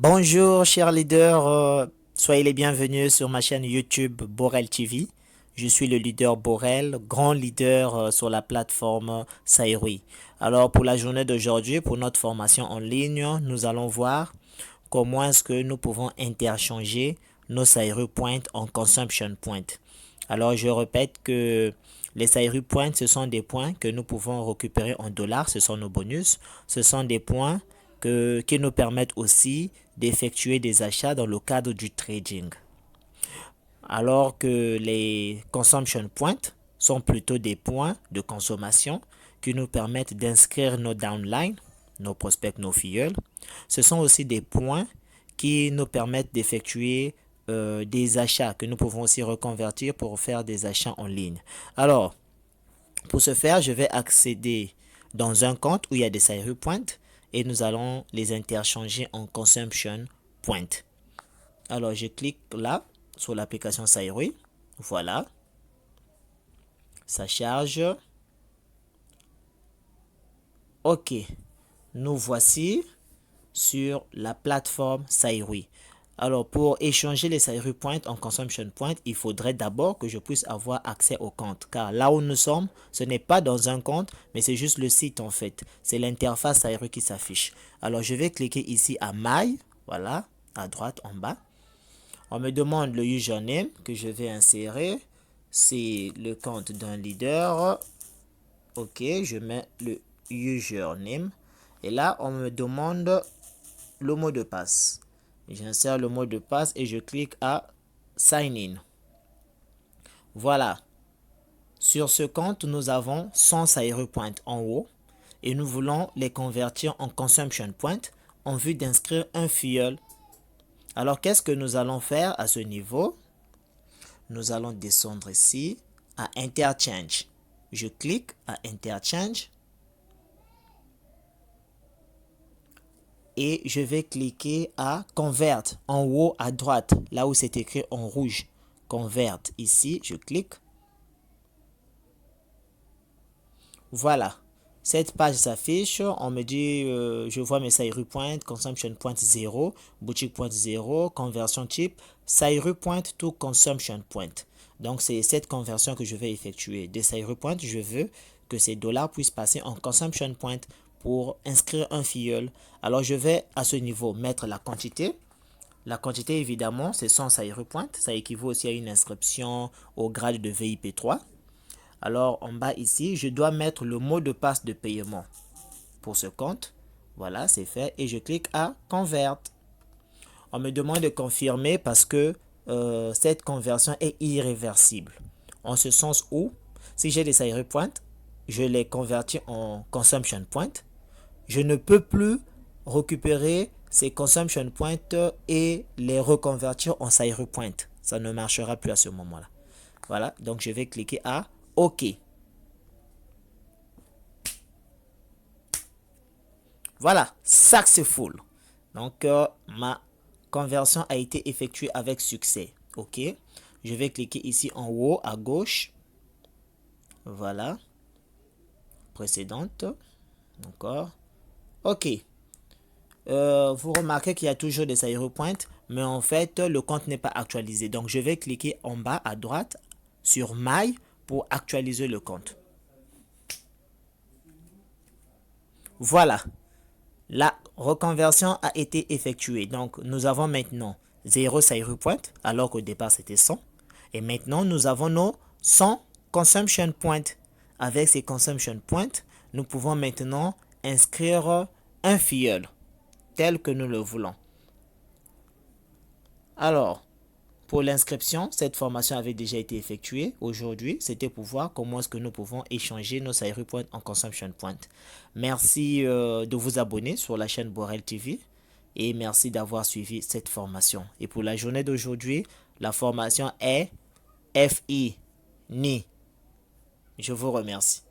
Bonjour chers leaders, soyez les bienvenus sur ma chaîne YouTube Borel TV. Je suis le leader Borel, grand leader sur la plateforme Saïroui. Alors pour la journée d'aujourd'hui, pour notre formation en ligne, nous allons voir comment est-ce que nous pouvons interchanger nos Saïroui Points en Consumption Points. Alors je répète que les Saïroui Points, ce sont des points que nous pouvons récupérer en dollars, ce sont nos bonus. Ce sont des points qui nous permettent aussi d'effectuer des achats dans le cadre du trading. Alors que les consumption points sont plutôt des points de consommation qui nous permettent d'inscrire nos downlines, nos prospects, nos filleuls. Ce sont aussi des points qui nous permettent d'effectuer des achats que nous pouvons aussi reconvertir pour faire des achats en ligne. Alors, pour ce faire, je vais accéder dans un compte où il y a des Saïroui Points et nous allons les interchanger en Consumption Point. Alors, je clique là sur l'application Saïroui. Voilà. Ça charge. OK. Nous voici sur la plateforme Saïroui. Alors, pour échanger les Saïroui Points en Consumption Point, il faudrait d'abord que je puisse avoir accès au compte. Car là où nous sommes, ce n'est pas dans un compte, mais c'est juste le site en fait. C'est l'interface Saïroui qui s'affiche. Alors, je vais cliquer ici à My. Voilà, à droite en bas. On me demande le username que je vais insérer. C'est le compte d'un leader. OK, je mets le username. Et là, on me demande le mot de passe. J'insère le mot de passe et je clique à Sign in. Voilà. Sur ce compte, nous avons 100 Saïroui Points en haut et nous voulons les convertir en Consumption Point en vue d'inscrire un filleul. Alors, qu'est-ce que nous allons faire à ce niveau? Nous allons descendre ici à Interchange. Je clique à Interchange. Et je vais cliquer à Convert en haut à droite, là où c'est écrit en rouge. Convert, ici, je clique. Voilà. Cette page s'affiche, on me dit, je vois mes Saïroui Points, Consumption Point 0, Boutique Point 0, Conversion Type, Saïroui Point to Consumption Point. Donc, c'est cette conversion que je vais effectuer. Des Saïroui Points, je veux que ces dollars puissent passer en Consumption Point pour inscrire un filleul. Alors, je vais à ce niveau mettre la quantité. La quantité, évidemment, c'est 100 Saïroui Points. Ça équivaut aussi à une inscription au grade de VIP 3. Alors, en bas ici, je dois mettre le mot de passe de paiement pour ce compte. Voilà, c'est fait. Et je clique à Convert. On me demande de confirmer parce que cette conversion est irréversible. En ce sens où, si j'ai des Saïroui Points, je les convertis en Consumption Point. Je ne peux plus récupérer ces Consumption Points et les reconvertir en Saïroui Points. Ça ne marchera plus à ce moment-là. Voilà, donc je vais cliquer à OK. Voilà, successful. Donc, ma conversion a été effectuée avec succès. OK. Je vais cliquer ici en haut à gauche. Voilà. Précédente. Encore. OK. Vous remarquez qu'il y a toujours des Saïroui Points, mais en fait, le compte n'est pas actualisé. Donc, je vais cliquer en bas à droite sur My pour actualiser le compte. Voilà. La reconversion a été effectuée. Donc, nous avons maintenant 0 Saïroui Point, alors qu'au départ, c'était 100. Et maintenant, nous avons nos 100 Consumption Points. Avec ces Consumption Points, nous pouvons maintenant inscrire un filleul tel que nous le voulons. Alors, pour l'inscription, cette formation avait déjà été effectuée. Aujourd'hui, c'était pour voir comment est-ce que nous pouvons échanger nos Saïroui Points en Consumption Point. Merci de vous abonner sur la chaîne Borel TV et merci d'avoir suivi cette formation. Et pour la journée d'aujourd'hui, la formation est FI, NI. Je vous remercie.